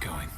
going.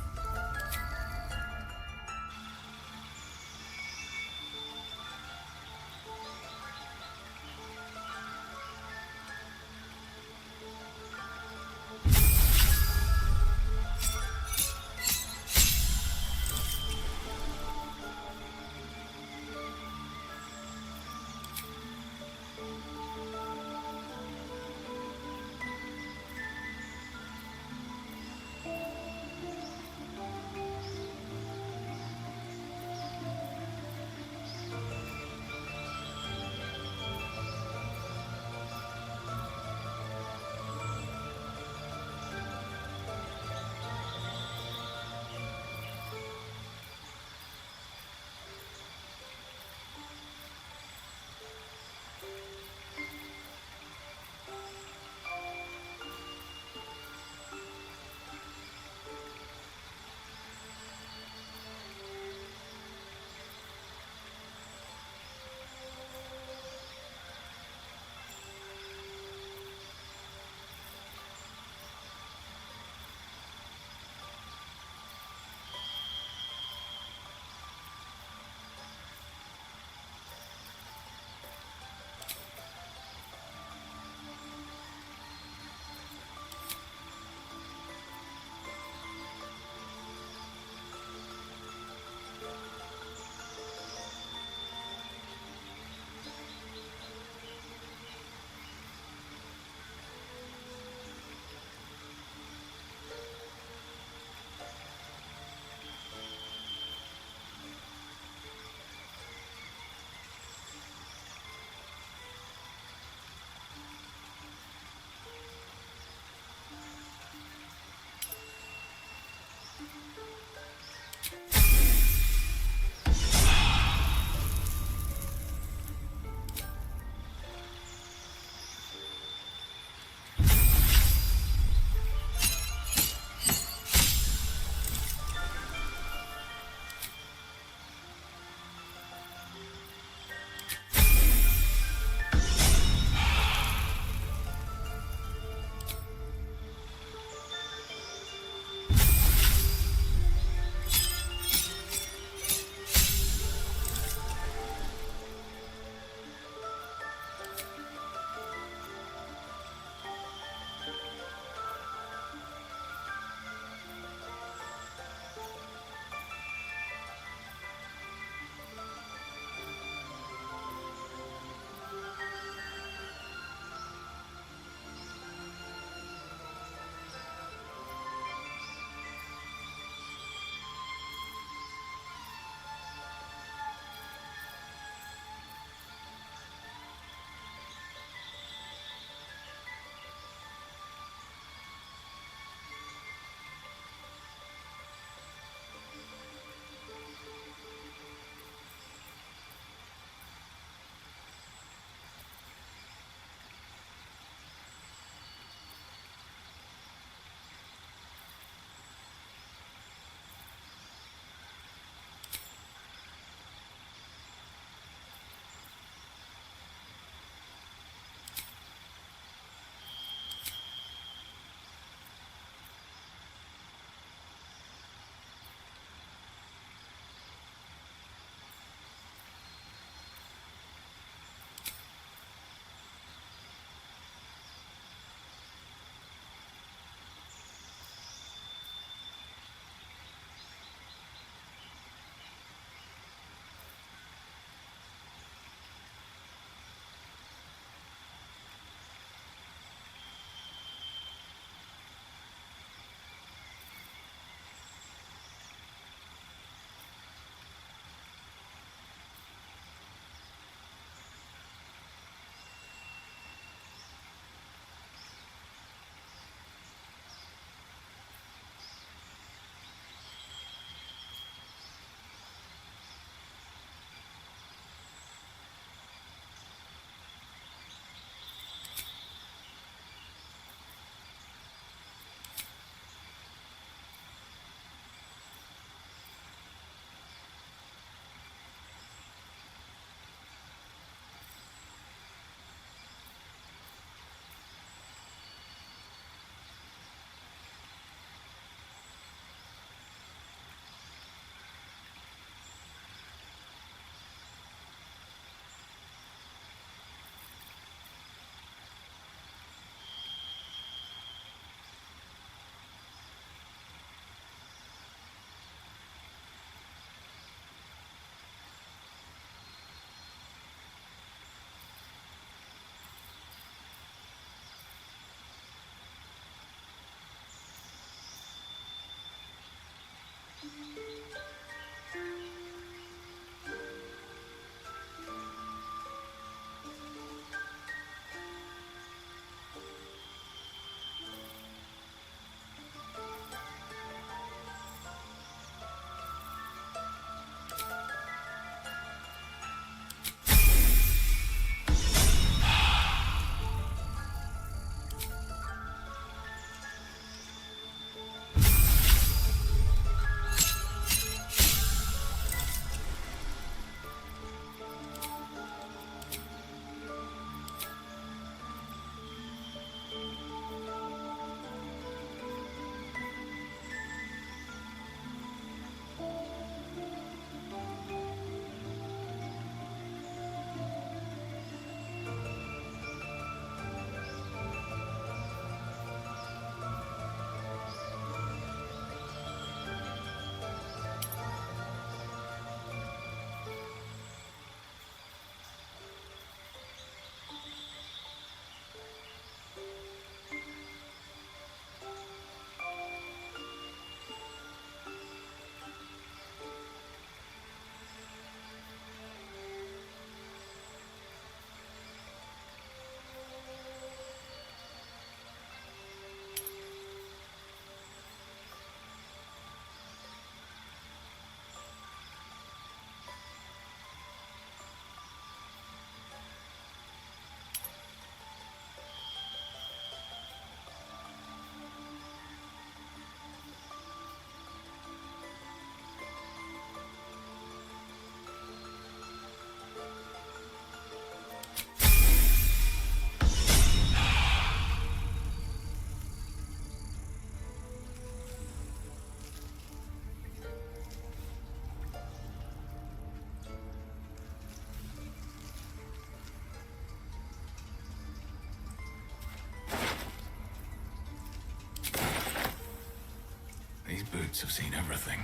boots have seen everything.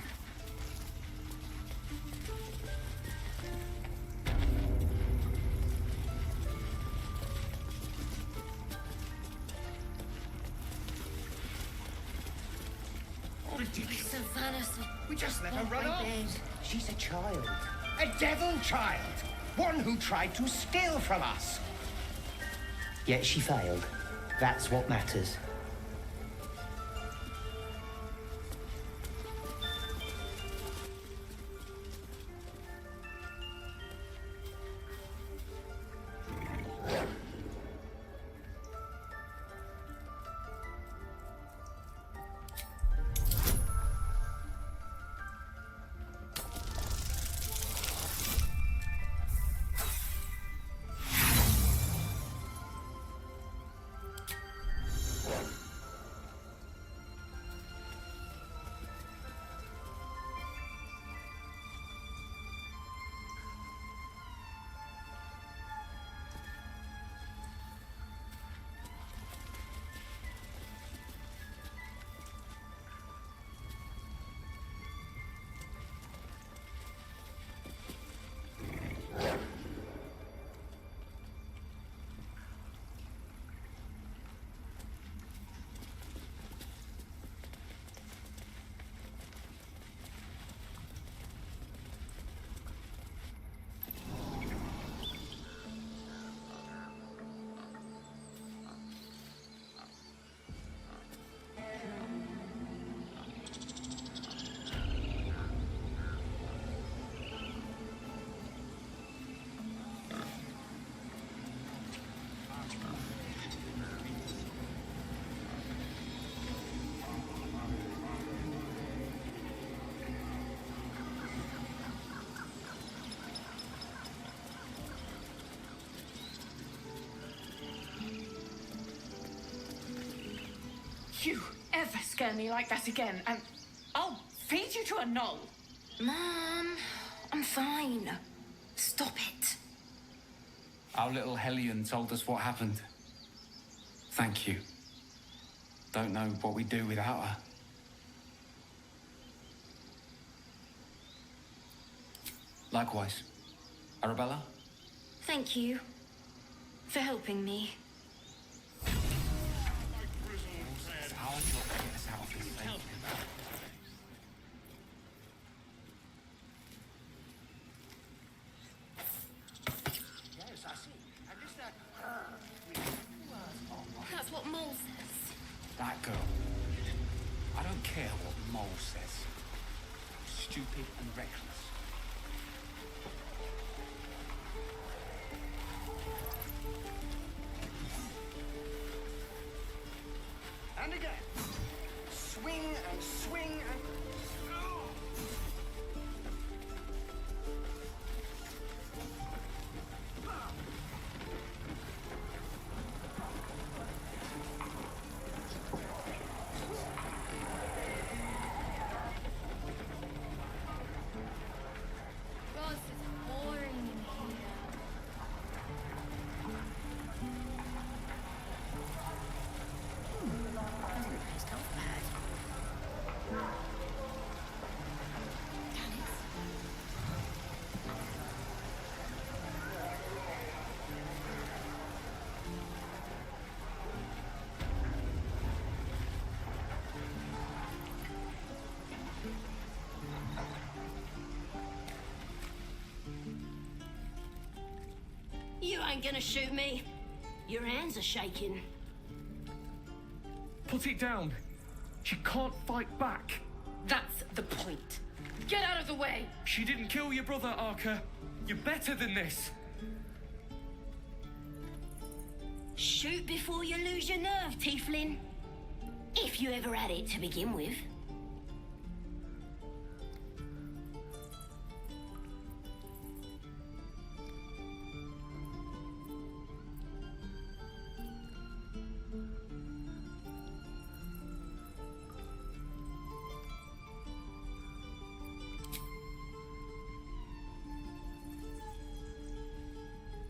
Ridiculous. We just let her run off. She's a child. A devil child. One who tried to steal from us. Yet she failed. That's what matters. You ever scare me like that again, and I'll feed you to a knoll. Mom, I'm fine. Stop it. Our little Hellion told us what happened. Thank you. Don't know what we'd do without her. Likewise. Arabella? Thank you for helping me. That's what Mole says. That girl. I don't care what Mole says. Stupid and reckless. And again. Swing and swing and... Ross is boring in here. Doesn't taste half bad. You ain't gonna shoot me. Your hands are shaking. Put it down. She can't fight back. That's the point. Get out of the way! She didn't kill your brother, Arca. You're better than this. Shoot before you lose your nerve, Tiefling. If you ever had it to begin with.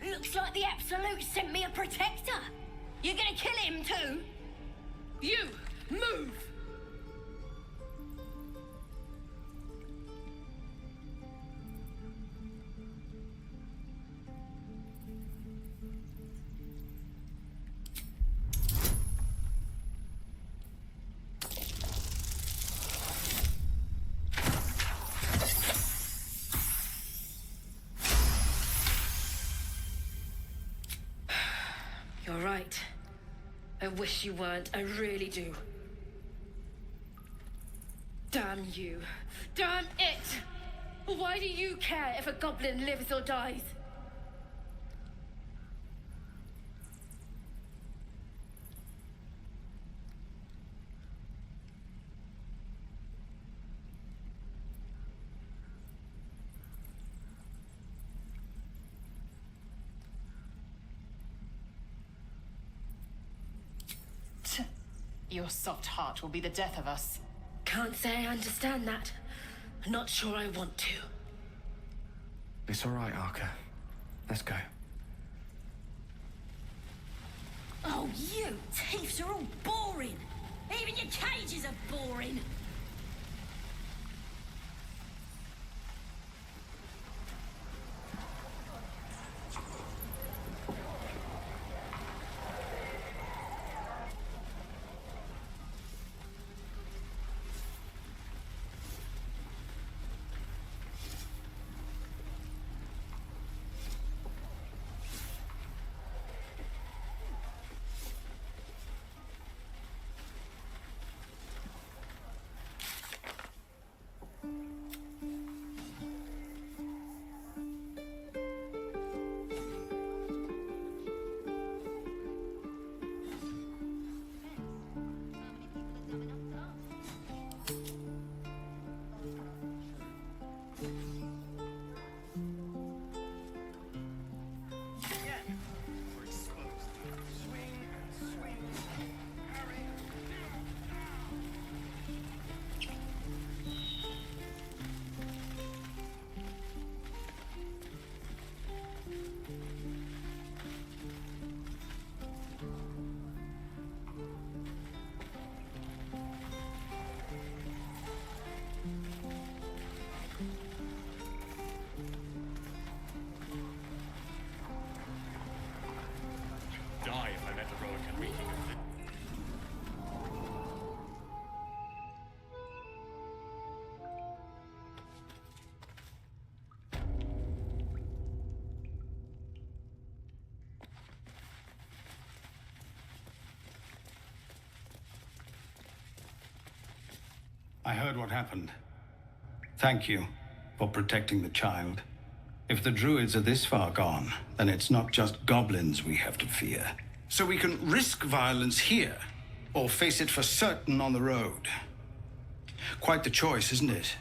Looks like the Absolute sent me a protector. You're gonna kill him too? You! Move! all right. I wish you weren't, I really do. Damn you. Damn it! Why do you care if a goblin lives or dies? Your soft heart will be the death of us. Can't say I understand that. Not sure I want to. It's all right, Arca. Let's go. Oh, you thieves are all boring. Even your cages are boring. Die if I met a heroic and reeking of it. I heard what happened. Thank you for protecting the child. If the druids are this far gone, then it's not just goblins we have to fear. So we can risk violence here, or face it for certain on the road. Quite the choice, isn't it?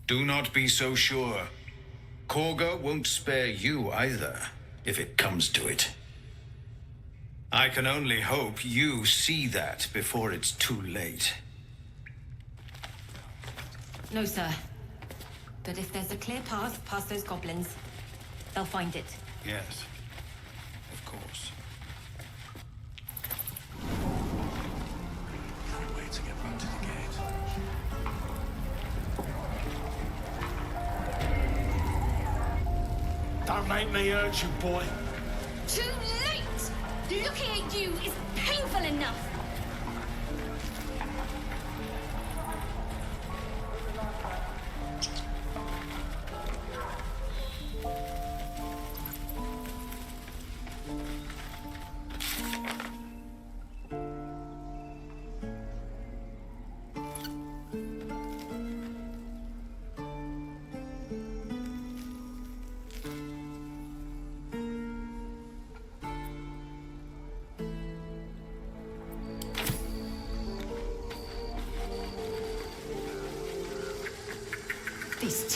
Do not be so sure. Korga won't spare you either, if it comes to it. I can only hope you see that before it's too late. No, sir. But if there's a clear path past those goblins, they'll find it. Yes, of course. Can't wait to get back to the gate. Don't make me hurt you, boy. Too late! Looking at you is painful enough.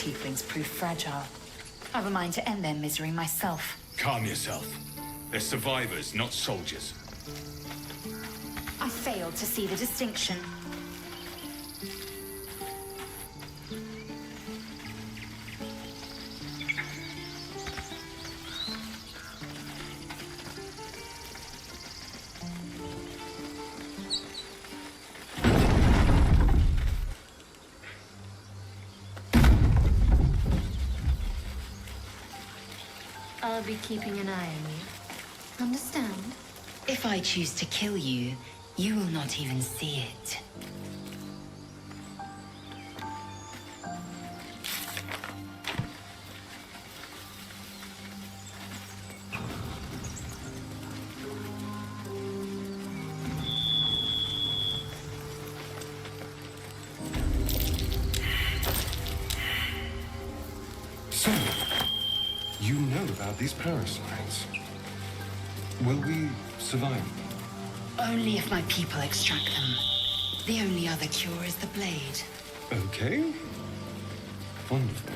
tieflings prove fragile. I've a mind to end their misery myself. Calm yourself. They're survivors, not soldiers. I failed to see the distinction. I'll be keeping an eye on you. Understand? If I choose to kill you, you will not even see it. So, you know about these parasites. Will we survive? Only if my people extract them. The only other cure is the blade. Okay. Wonderful.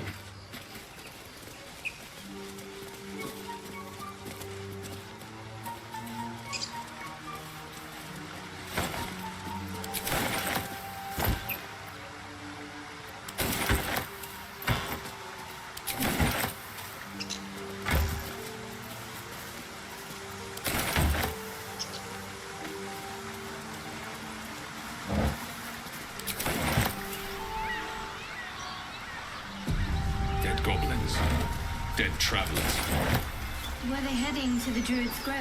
Dead goblins. Dead travelers. Were they heading to the Druid's Grove?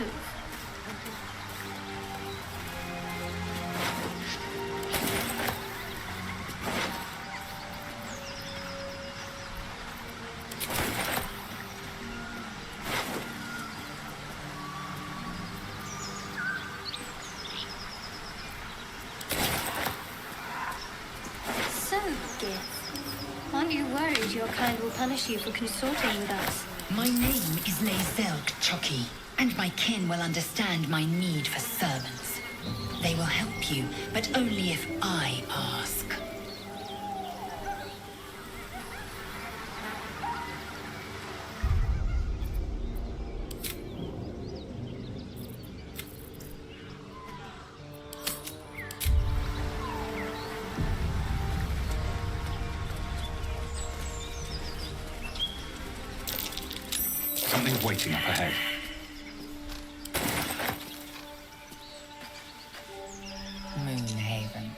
So, Gith, aren't you worried your kind will punish you for consorting with us? My name is Lezelk Choki, and my kin will understand my need for servants. They will help you, but only if I ask. Something's waiting up ahead. Moonhaven.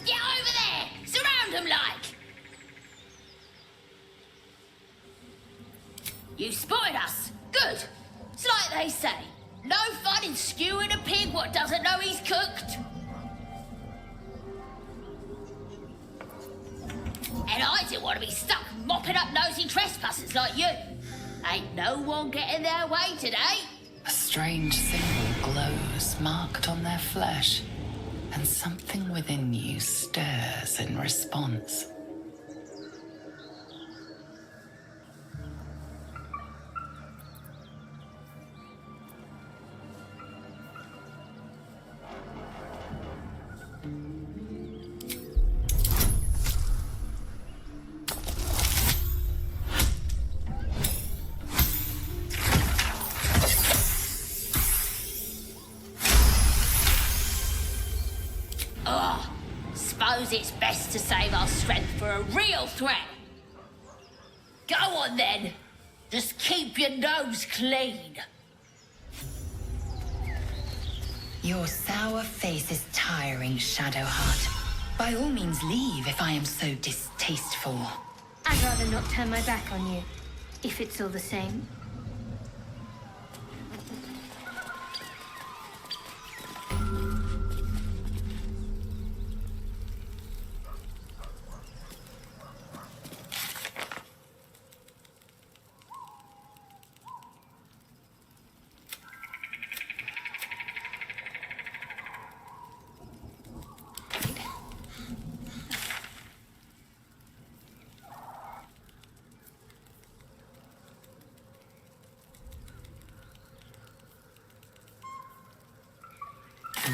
Get over there! Surround them like! You spotted us. Good. It's like they say. No fun in skewing a pig what doesn't know he's cooked. And I didn't want to be stuck mopping up nosy trespassers like you. Ain't no one getting their way today. A strange symbol glows, marked on their flesh, and something within you stirs in response. Suppose it's best to save our strength for a real threat. Go on then. Just keep your nose clean. Your sour face is tiring, Shadowheart. By all means leave if I am so distasteful. I'd rather not turn my back on you, if it's all the same.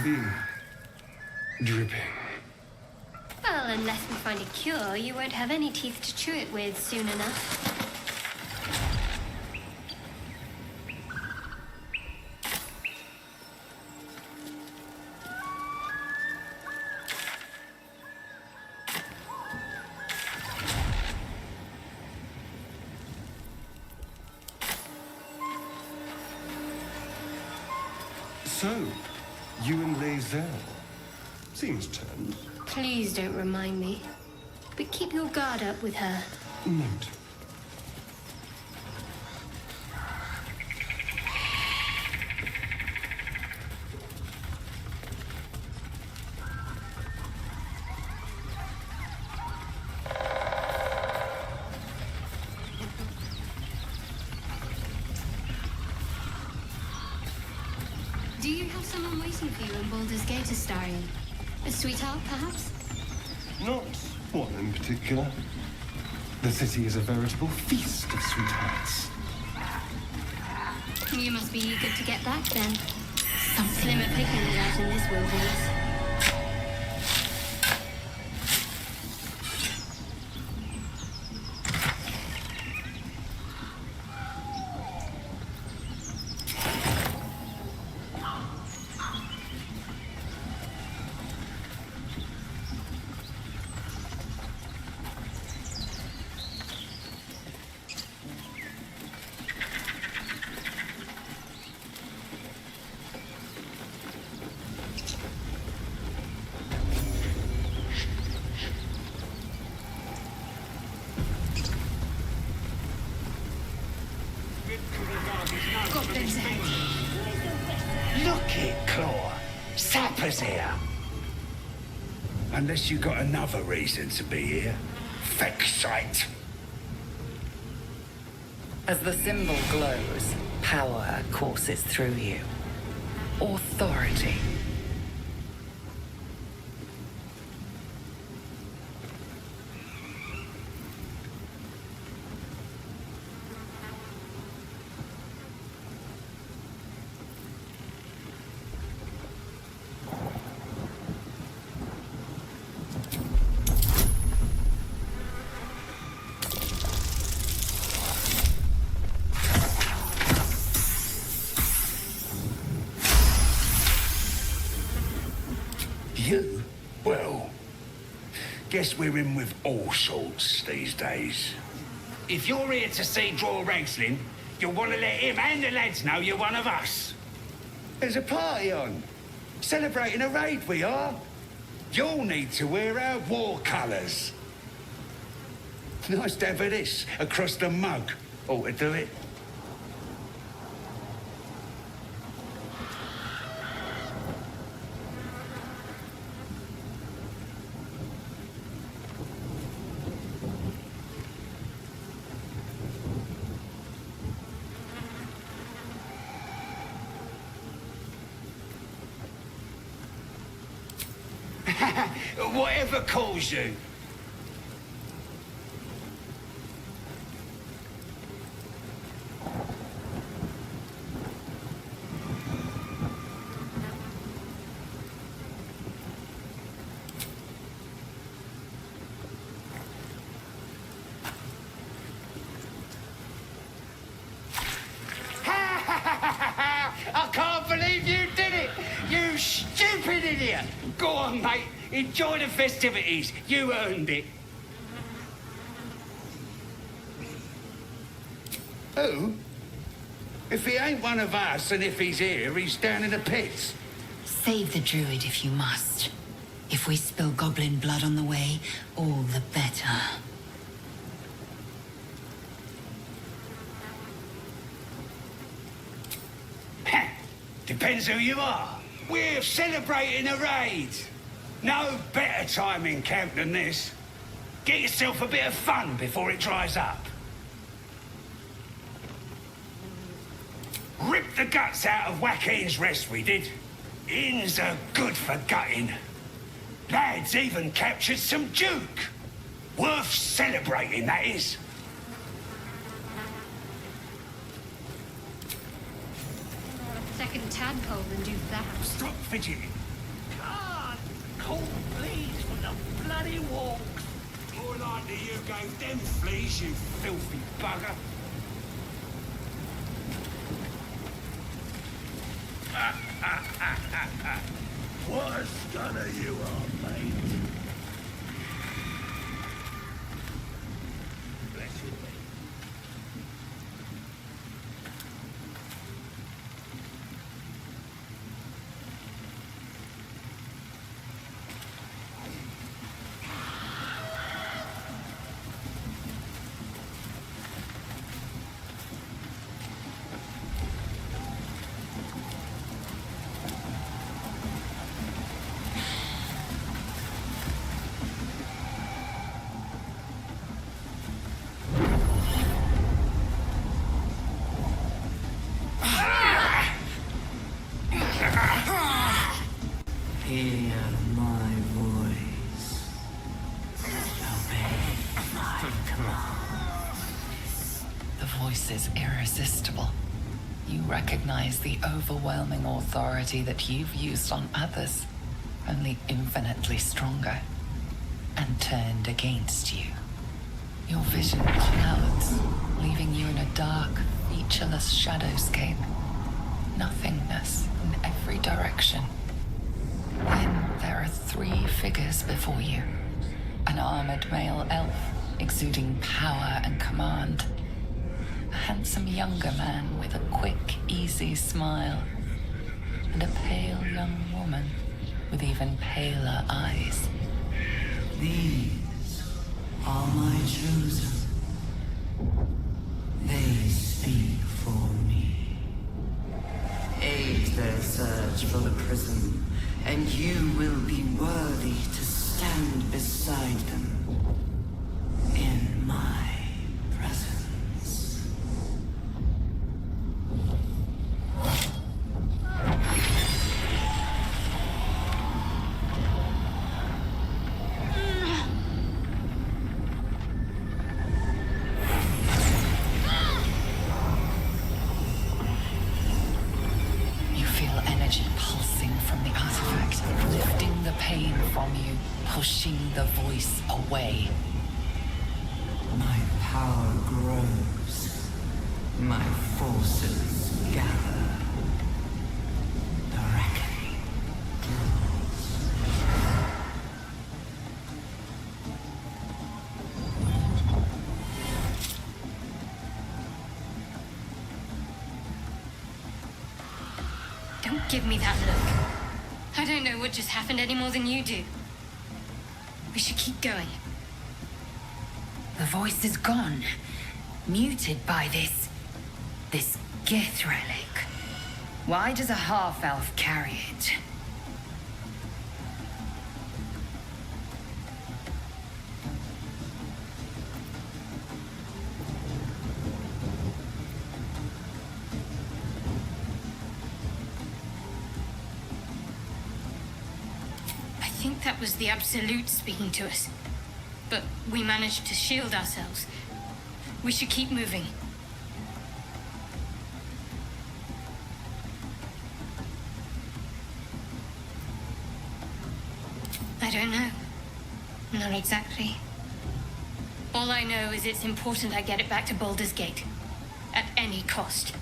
been dripping. Well, unless we find a cure, you won't have any teeth to chew it with soon enough. So, you and Lae'zel. Seems turned. Please don't remind me. But keep your guard up with her. Note. Do you have someone waiting for you in Baldur's Gate, Astarion? A sweetheart, perhaps? Not one in particular. The city is a veritable feast of sweethearts. You must be eager to get back, then. Some slimmer pickings out in this wilderness. Goblin's ahead. Look it, Claw. Sapper's here. Unless you got another reason to be here. Feck sight. As the symbol glows, power courses through you. Authority. You? Well, guess we're in with all sorts these days. If you're here to see Draw Wrestling, you'll want to let him and the lads know you're one of us. There's a party on. Celebrating a raid, we are. You'll need to wear our war colours. Nice to have this across the mug. Ought to do it. Whatever calls you. I can't believe you did it! You stupid idiot! Go on, mate. Enjoy the festivities. You earned it. Who? If he ain't one of us, and if he's here, he's down in the pits. Save the druid if you must. If we spill goblin blood on the way, all the better. Depends who you are. We're celebrating a raid. No better time in camp than this. Get yourself a bit of fun before it dries up. Ripped the guts out of Wackeen's Rest, we did. Inns are good for gutting. Lads even captured some Duke. Worth celebrating, that is. Second tadpole and do that. Stop fidgeting. do you gave them fleas, you filthy bugger? What a stunner you are, mate. Bless you. Hear my voice. Obey my commands. The voice is irresistible. You recognize the overwhelming authority that you've used on others, only infinitely stronger, and turned against you. Your vision clouds, leaving you in a dark, featureless shadowscape. Nothingness in every direction. Then there are 3 figures before you. An armored male elf, exuding power and command. A handsome younger man with a quick, easy smile. And a pale young woman with even paler eyes. These are my chosen. They speak for me. Aid their search for the prism, and you will be worthy to stand beside them in my presence. You feel energy pulsing from the artifact, lifting the pain from you, pushing the voice away. My power grows. My forces gather. The reckoning Don't give me that look. I don't know what just happened any more than you do. We should keep going. The voice is gone. Muted by this Gith relic. Why does a half-elf carry it? I think that was the Absolute speaking to us. But we managed to shield ourselves. We should keep moving. I don't know. Not exactly. All I know is it's important I get it back to Baldur's Gate. At any cost.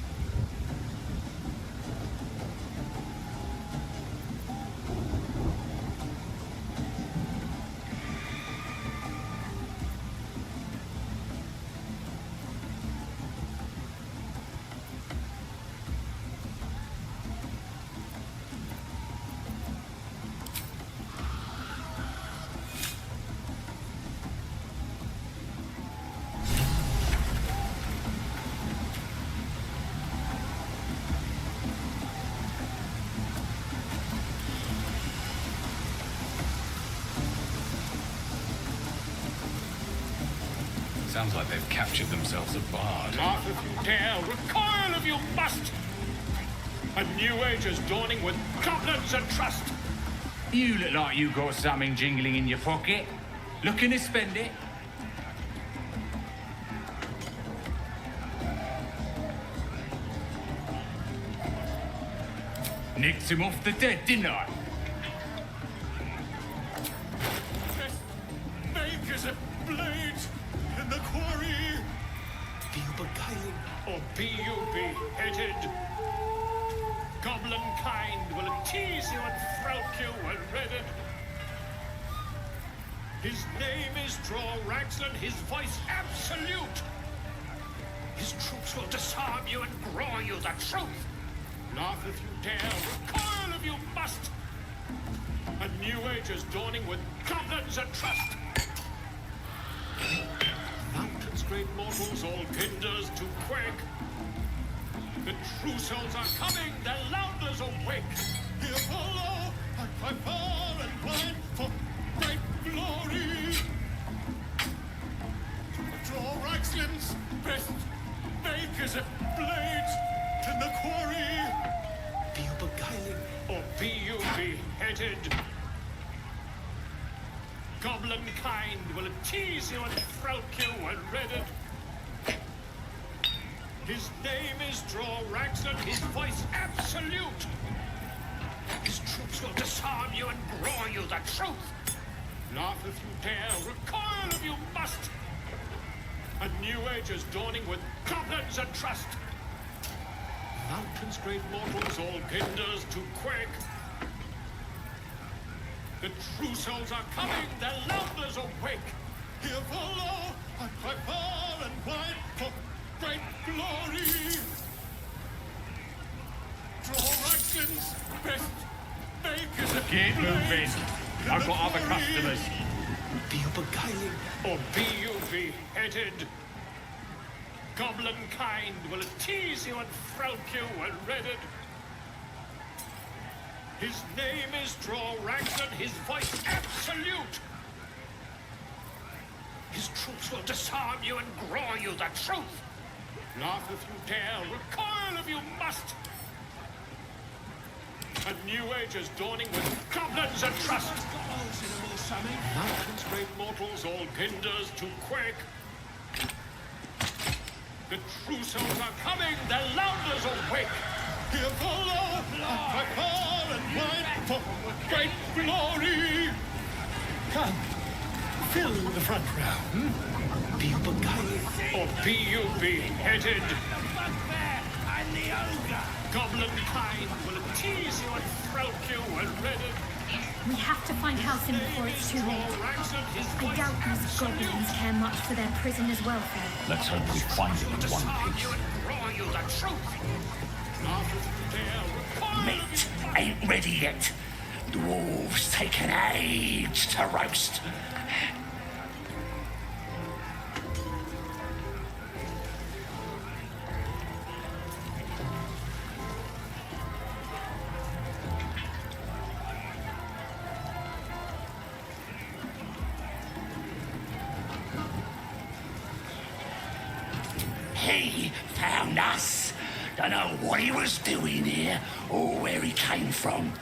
Sounds like they've captured themselves a bard. Not if you dare! Recoil if you must! A new age is dawning with goblins and trust! You look like you got something jingling in your pocket. Looking to spend it? Nicked him off the dead, didn't I? This make is a blade! you when ready. His name is Raxlin, his voice absolute. His troops will disarm you and grow you the truth. Laugh if you dare, recoil if you must. A new age is dawning with goblins and trust. Mountains, great mortals, all kinders to quake. The true souls are coming, the louders awake. Here follow, I cry far and wide for great glory. Draw Raxlin's best, make as it blades in the quarry. Be you beguiling, or be you beheaded? Goblin kind will tease you and throat you when redded. His name is Raxlin, his voice absolute. His troops will disarm you and grow you the truth. Laugh if you dare, recoil if you must. A new age is dawning with goblins and trust. Mountains, great mortals, all kinders to quake. The true souls are coming, the louders awake. Here follow, I cry far and wide for great glory. Draw Raxlin's best, make as it Get moving. I've got other customers. Be you beguiling, or be you beheaded? Goblin kind will tease you and throat you when redded. His name is Raxlin, his voice absolute. His troops will disarm you and grow you the truth. Laugh if you dare, recoil if you must. A new age is dawning with goblins and trust. Mountains, great mortals, all kinders to quake. The true souls are coming, the louders awake. Here follow, I far and wide for great glory. Come, fill the front row. Be you beguiled, or be you beheaded? I'm the ogre. Goblin kind will tease you and throat you when redded. We have to find Halcyon before it's too late. I doubt these goblins care much for their prisoners' welfare. Let's hope we find them in one piece. Meat ain't ready yet. Dwarves take an age to roast. He found us. Don't know what he was doing here or where he came from.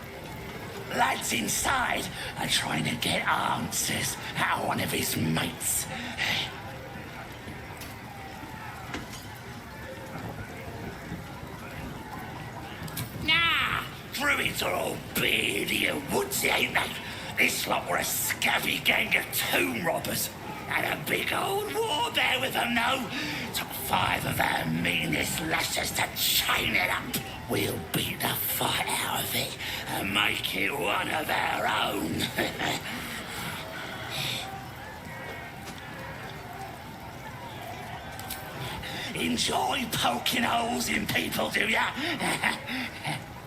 Lads inside are trying to get answers out of one of his mates. Nah, druids are all beardy and woodsy, ain't they? This lot were a scabby gang of tomb robbers. And a big old war bear with them, though. Took 5 of our meanest lashes to chain it up. We'll beat the fight out of it and make it one of our own. Enjoy poking holes in people, do ya?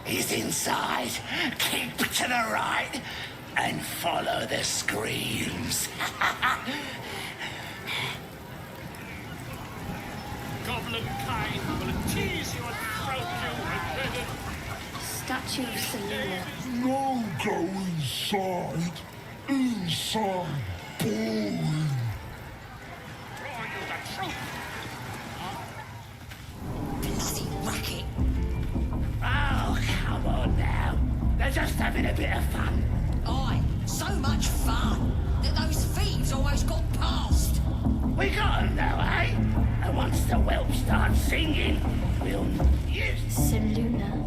He's inside. Keep to the right and follow the screams. Goblin kind will tease you and throat you and redded. Statue of Selena. No go inside. Inside. Boring. Draw you the truth. Bloody racket. Oh, come on now. They're just having a bit of fun. Aye, so much fun that those thieves almost got past. We got them though, eh? And once the whelp starts singing, we'll use... Selena.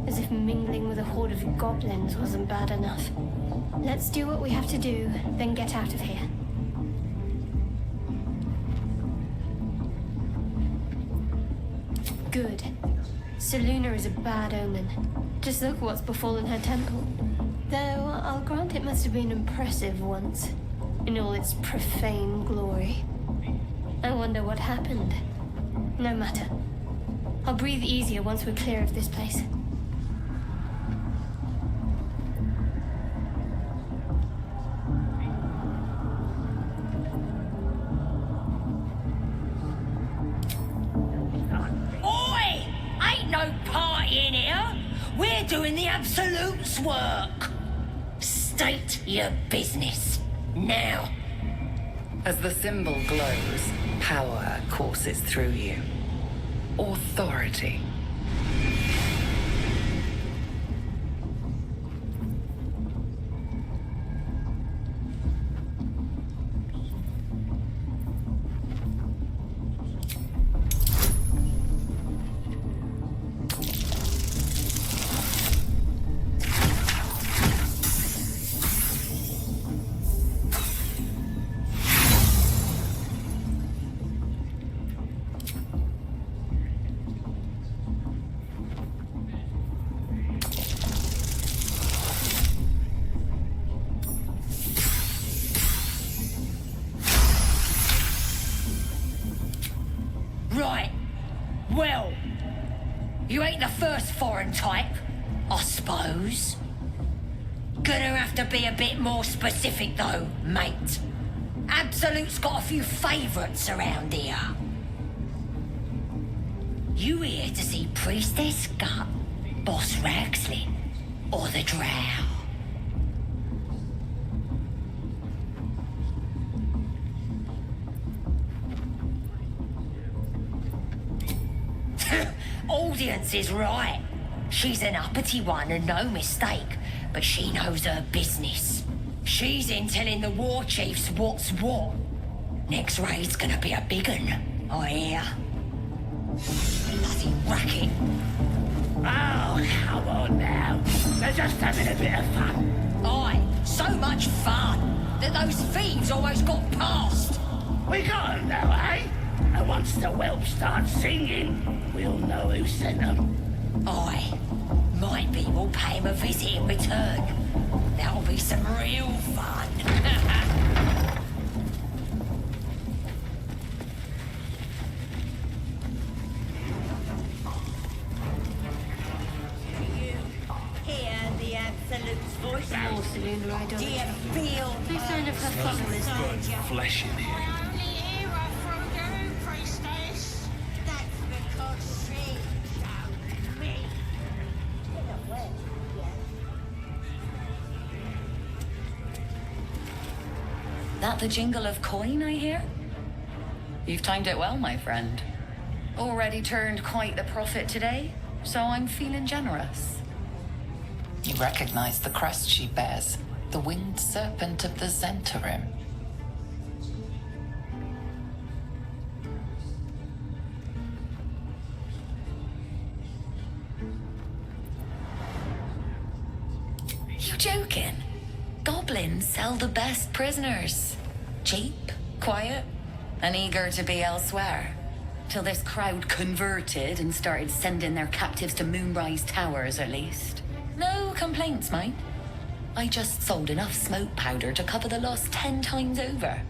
As if mingling with a horde of goblins wasn't bad enough. Let's do what we have to do, then get out of here. Good. Selena is a bad omen. Just look what's befallen her temple. Though I'll grant it must have been impressive once, in all its profane glory. I wonder what happened. No matter. I'll breathe easier once we're clear of this place. Oi! Ain't no party in here. We're doing the Absolute's work. State your business. Now. As the symbol glows, power courses through you. Authority. Right. Well, you ain't the first foreign type, I suppose. Gonna have to be a bit more specific though, mate. Absolute's got a few favourites around here. You here to see Priestess Gut, Boss Ragslin, or the Drow? Audience is right. She's an uppity one and no mistake, but she knows her business. She's in telling the war chiefs what's what. Next raid's gonna be a big un, I hear. Bloody racket. Oh, come on now. They're just having a bit of fun. Aye, so much fun that those thieves almost got past. We got them though, eh? And once the whelps start singing, we'll know who sent them. Aye. Might be we'll pay him a visit in return. That'll be some real fun. Hear the Absolute's voice? More saloon ride on Do the you track. feel No sign of her followers. soldier? Flesh in here. That's because she showed me. That the jingle of coin I hear? You've timed it well, my friend. Already turned quite the profit today, so I'm feeling generous. You recognize the crest she bears, the winged serpent of the Zentarim. You joking? Goblins sell the best prisoners. Cheap, quiet, and eager to be elsewhere. Till this crowd converted and started sending their captives to Moonrise Towers, at least. No complaints, mind. I just sold enough smoke powder to cover the loss 10 times over.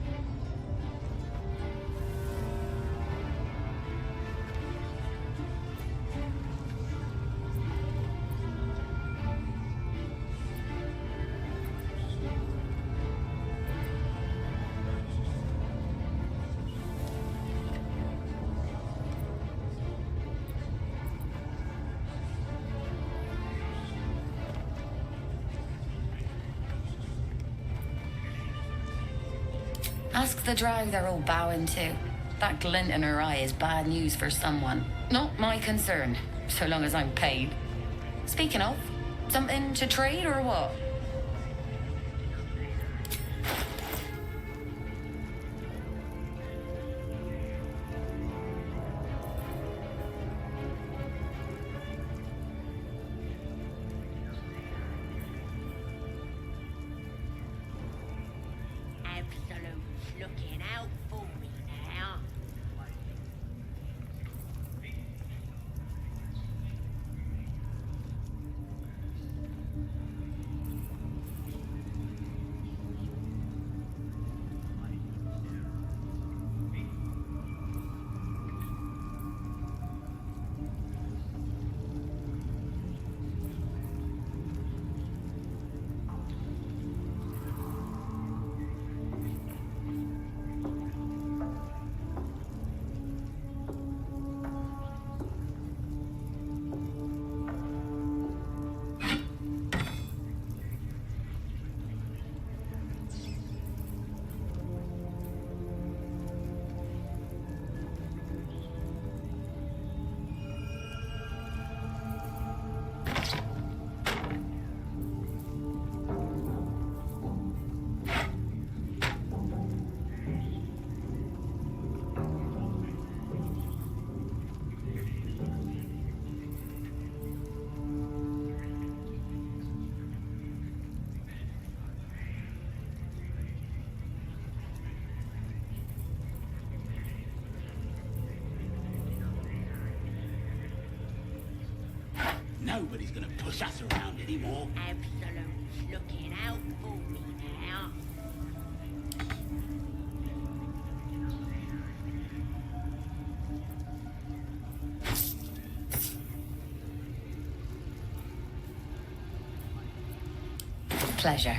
Ask the drow they're all bowing to. That glint in her eye is bad news for someone. Not my concern, so long as I'm paid. Speaking of, something to trade or what? Looking out for me now. nobody's gonna push us around anymore. Absolute looking out for me now. Pleasure.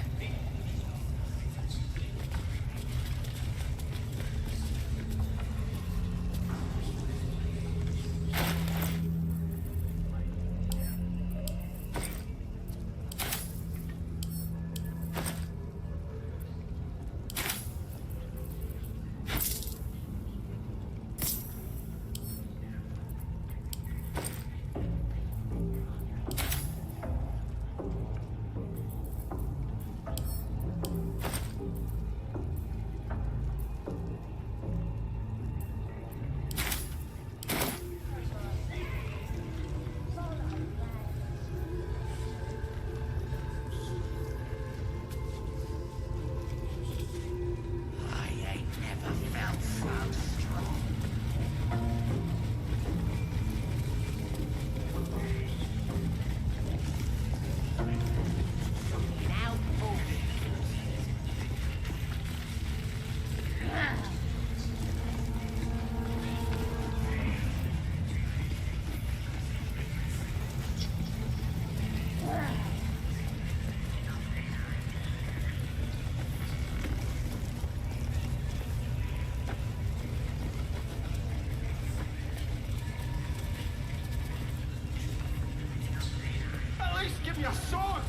Give me a sword!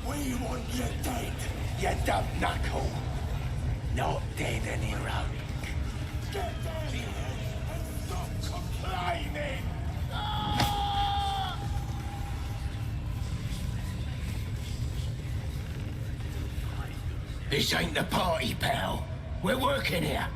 We want you dead, you dumb knuckle. Not dead any road. Get down here and stop complaining! This ain't the party, pal. We're working here.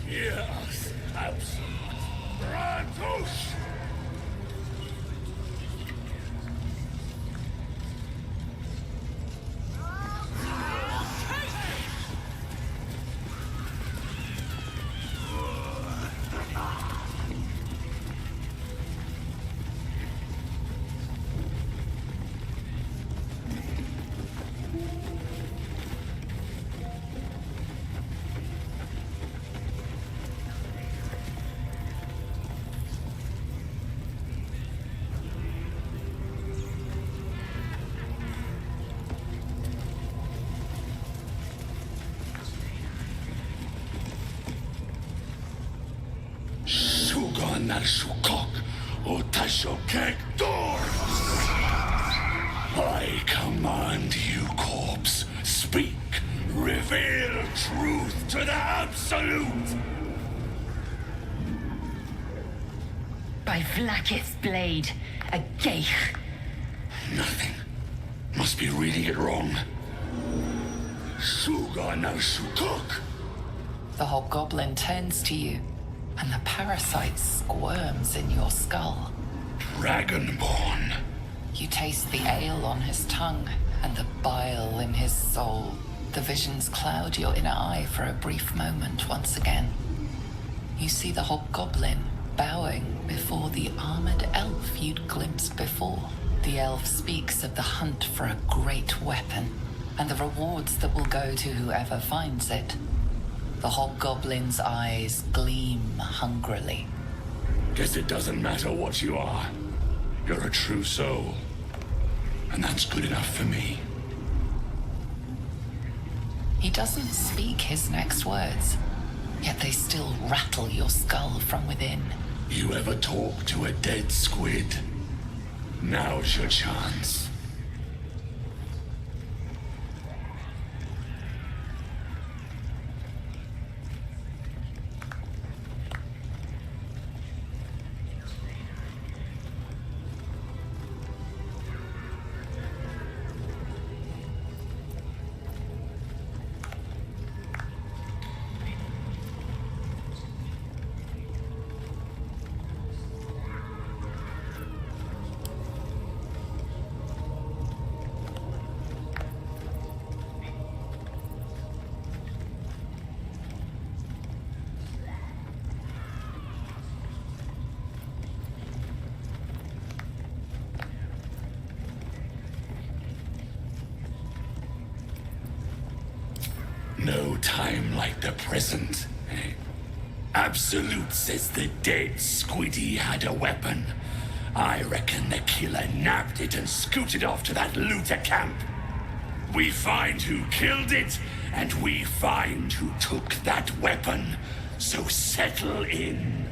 Yes, absolute. Ratus! Nashukok, Otashokek Dor! I command you, corpse. Speak. Reveal truth to the absolute! By Vlakith's blade, a geich. Nothing. Must be reading it wrong. Suga Nashukok! The hobgoblin turns to you, and the parasite squirms in your skull. Dragonborn. You taste the ale on his tongue and the bile in his soul. The visions cloud your inner eye for a brief moment once again. You see the hobgoblin bowing before the armored elf you'd glimpsed before. The elf speaks of the hunt for a great weapon and the rewards that will go to whoever finds it. The hobgoblin's eyes gleam hungrily. Guess it doesn't matter what you are. You're a true soul. And that's good enough for me. He doesn't speak his next words, yet they still rattle your skull from within. You ever talk to a dead squid? Now's your chance. time like the present. Absolute says the dead Squiddy had a weapon. I reckon the killer nabbed it and scooted off to that looter camp. We find who killed it, and we find who took that weapon. So settle in.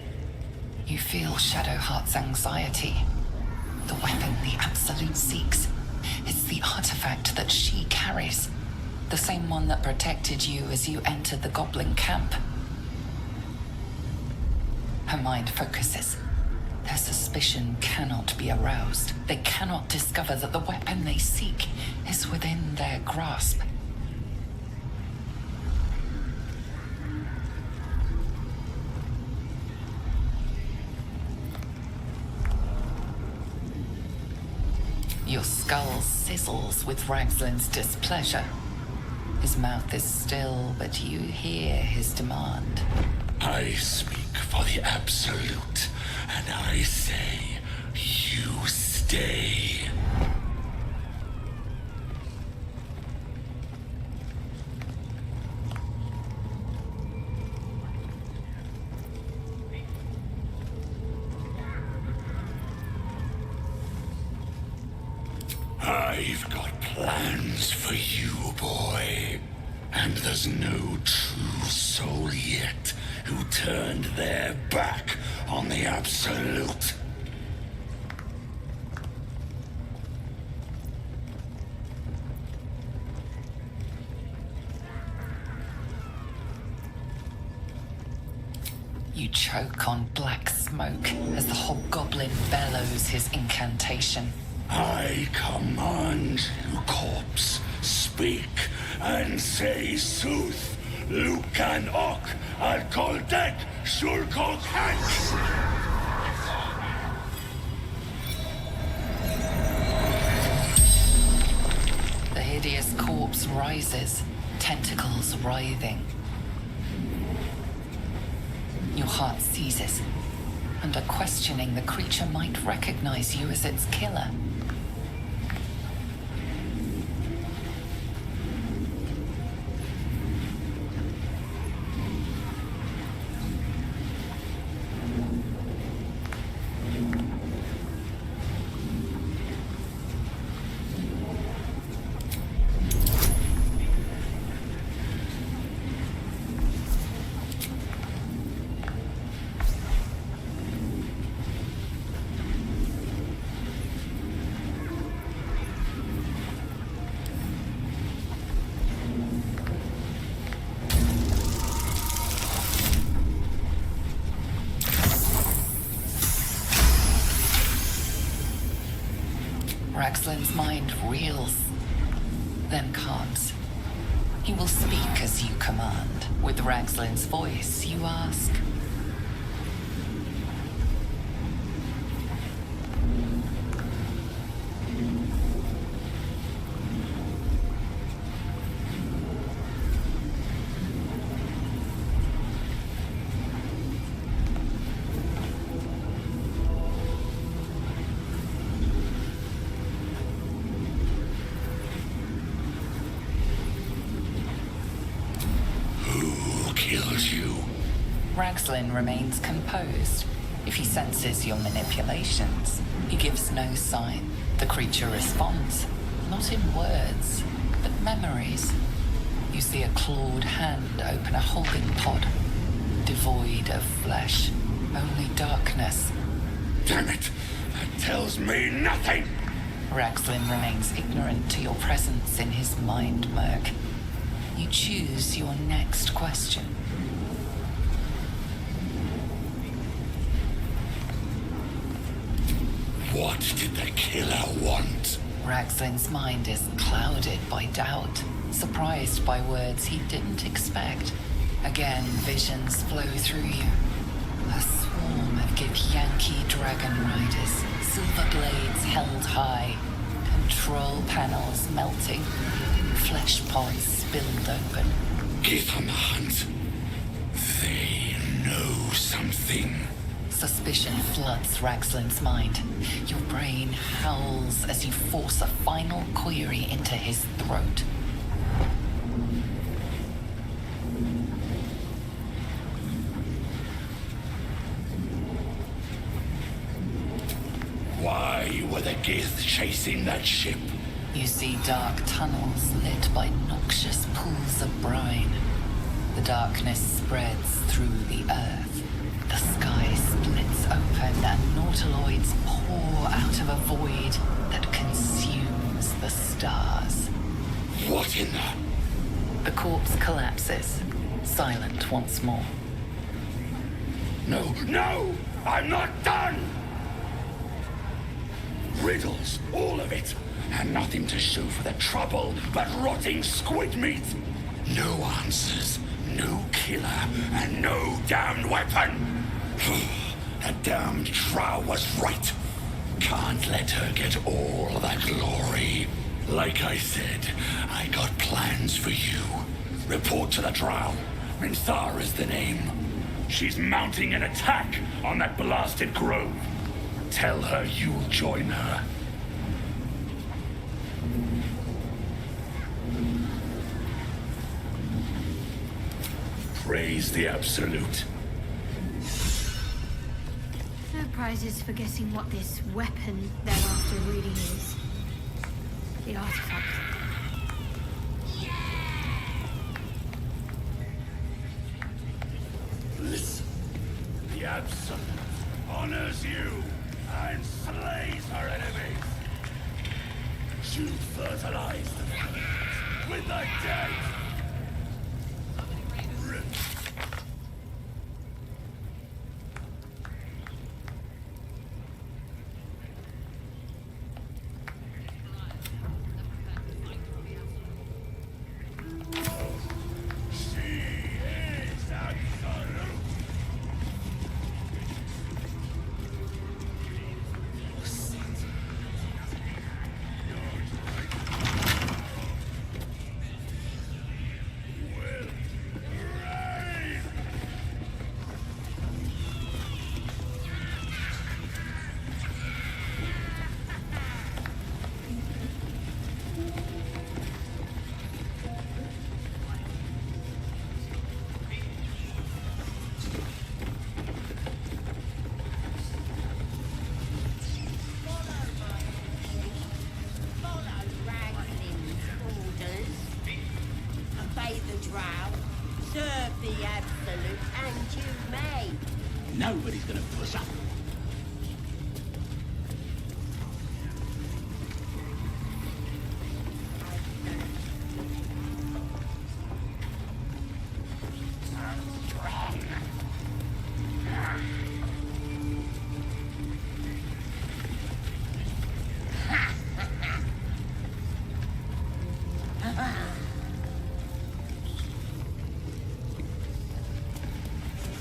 You feel Shadowheart's anxiety. The weapon the Absolute seeks. It's the artifact that she carries. The same one that protected you as you entered the Goblin camp. Her mind focuses. Their suspicion cannot be aroused. They cannot discover that the weapon they seek is within their grasp. Your skull sizzles with Ragslin's displeasure. His mouth is still, but you hear his demand. I speak for the Absolute, and I say, you stay. I've got plans for you, boy. And there's no true soul yet who turned their back on the Absolute. You choke on black smoke as the hobgoblin bellows his incantation. I command you, corpse, speak and say sooth. Lucan ok al koldek shulkok hanks. The hideous corpse rises, tentacles writhing. Your heart seizes. Under questioning, the creature might recognize you as its killer. Ragslin's mind reels, then calms. He will speak as you command. With Ragslin's voice, you ask. Ragslin remains composed. If he senses your manipulations, he gives no sign. The creature responds, not in words, but memories. You see a clawed hand open a holding pod, devoid of flesh, only darkness. Damn it! That tells me nothing! Ragslin remains ignorant to your presence in his mind murk. You choose your next question. What did the killer want? Ragslin's mind is clouded by doubt, surprised by words he didn't expect. Again, visions flow through you. A swarm of Githyanki dragon riders, silver blades held high, control panels melting, flesh pods spilled open. Gith on the hunt. They know something. Suspicion floods Ragslin's mind. Your brain howls as you force a final query into his throat. Gith chasing that ship. You see dark tunnels lit by noxious pools of brine. The darkness spreads through the earth. The sky splits open and nautiloids pour out of a void that consumes the stars. What in the... The corpse collapses, silent once more. No, no! I'm not done! Riddles, all of it. And nothing to show for the trouble but rotting squid meat. No answers, no killer, and no damned weapon. That damned Drow was right. Can't let her get all that glory. Like I said, I got plans for you. Report to the Drow. Minthara's the name. She's mounting an attack on that blasted grove. Tell her you'll join her. Praise the Absolute. No prizes for guessing what this weapon thereafter really is. The artifact. Listen. The Absolute honors you and slays her enemies. You fertilize the fields with the dead. Nobody's gonna push up.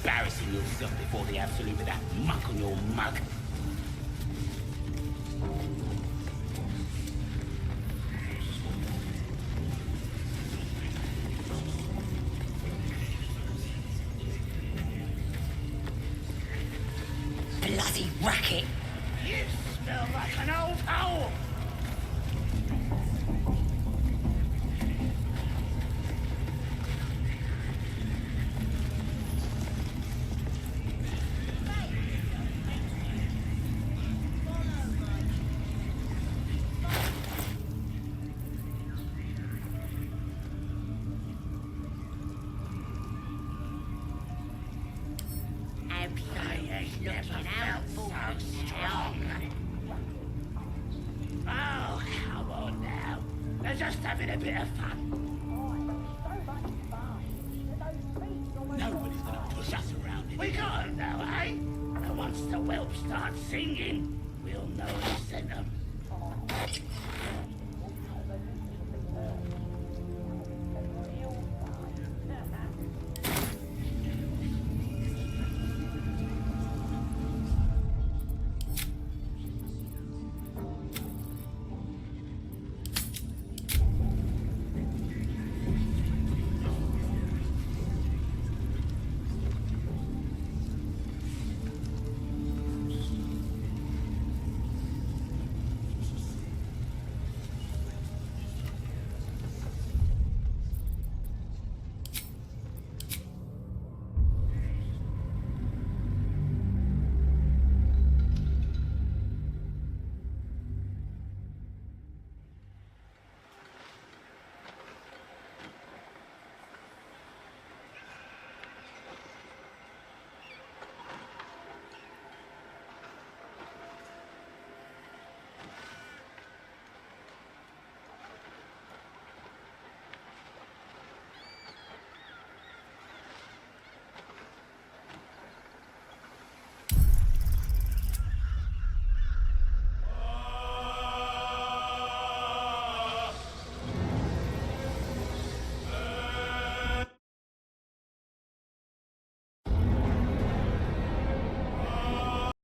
Embarrassing yourself before the Absolute with that muck on your mug. Bloody racket! You smell like an old hole! Oh, come on now. They're just having a bit of fun. Nobody's gonna push us around it. We got 'em now, eh? And once the whelp starts singing, we'll know who sent 'em.